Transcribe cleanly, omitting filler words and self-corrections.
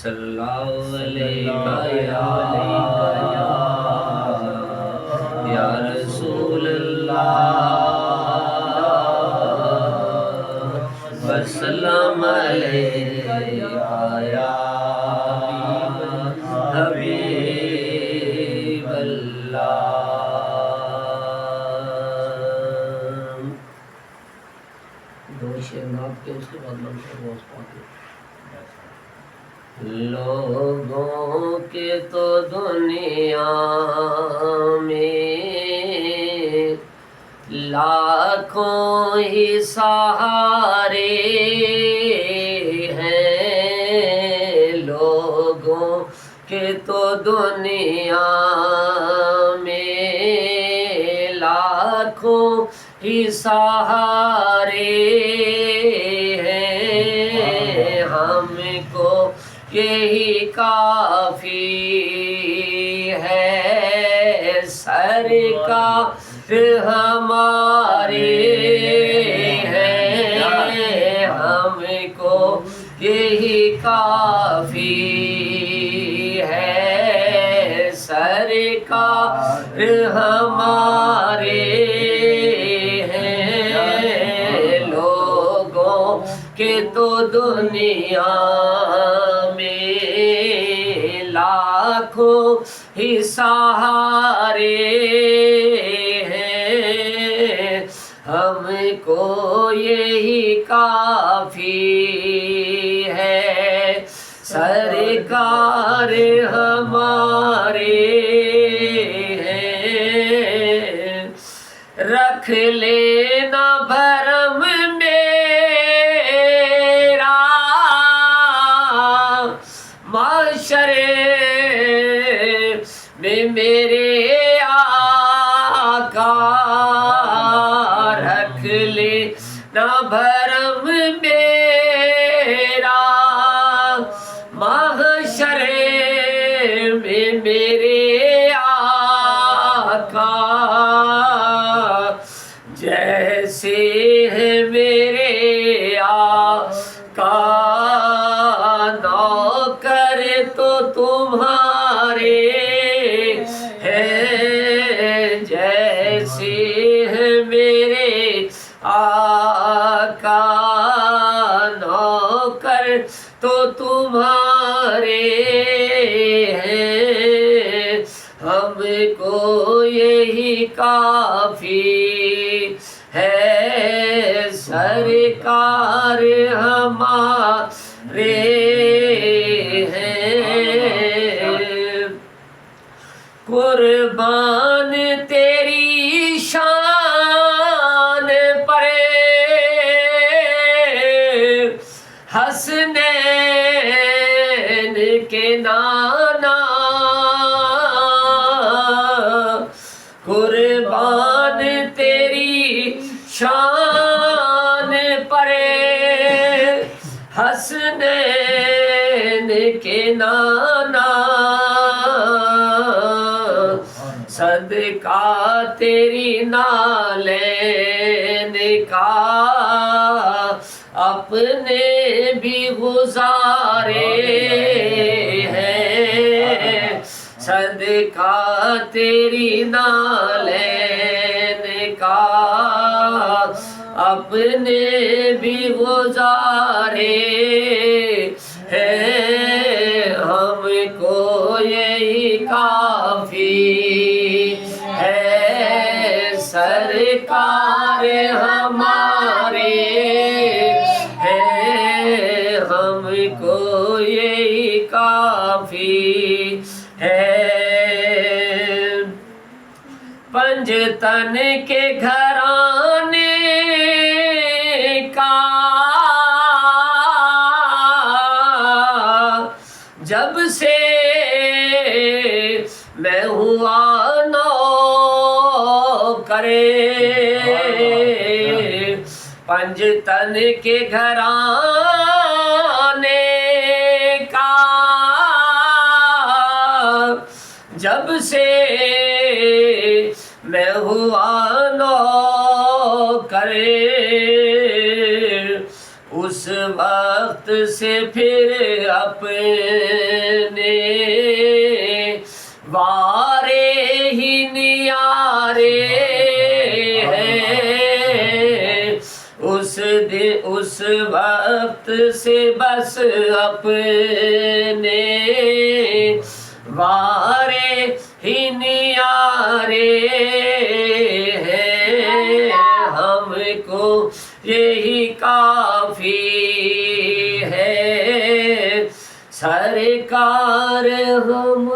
सल्लल्लाहु अलैहि या रसूल अल्लाह वसल्लम अलैका या हबीब अल्लाह। दो शेर नाम के उसके बाद मंशा बहुत पाते। लोगों के तो दुनिया में लाखों ही सहारे हैं। लोगों के तो दुनिया में लाखों ही सहारे हैं। हमको यही काफी है सरकार हमारे हैं। हमको यही काफी है सरकार हमारे हैं। लोगों के तो दुनिया लाखों ही सहारे हैं। हमको यही काफी है सरकार हमारे हैं। रख लेना भरम मेरा माशरे में मेरे आका। रख लेना भरम मेरा माशरे में मेरे आका। जैसे है मेरे आका नौकर तो तुम्हारे हैं। जैसे है मेरे आका नौकर तो तुम्हारे हैं। हमको यही काफी है सरकार हमारे हैं। कुर्बान तेरी शान पर हसनैन के नाना। कुर्बान तेरी शान पर हसनैन के नाना। सदका तेरी नालैन का अपने भी गुजारे हैं। सदका तेरी नालैन का अपने भी गुजारे हैं। हमको यही काफी है सरकार हमारे हैं। हमको यही काफी है। पंजतन के घराने का जब से मैं हुआ नौकर। पंजतन के घराने का जब से मैं हुआ नौकर। उस वक्त वक्त से फिर अपने वारे ही नियारे हैं। उस वक्त से बस अपने वारे ही नियारे हैं। हमको यही काफी है, सरकार हम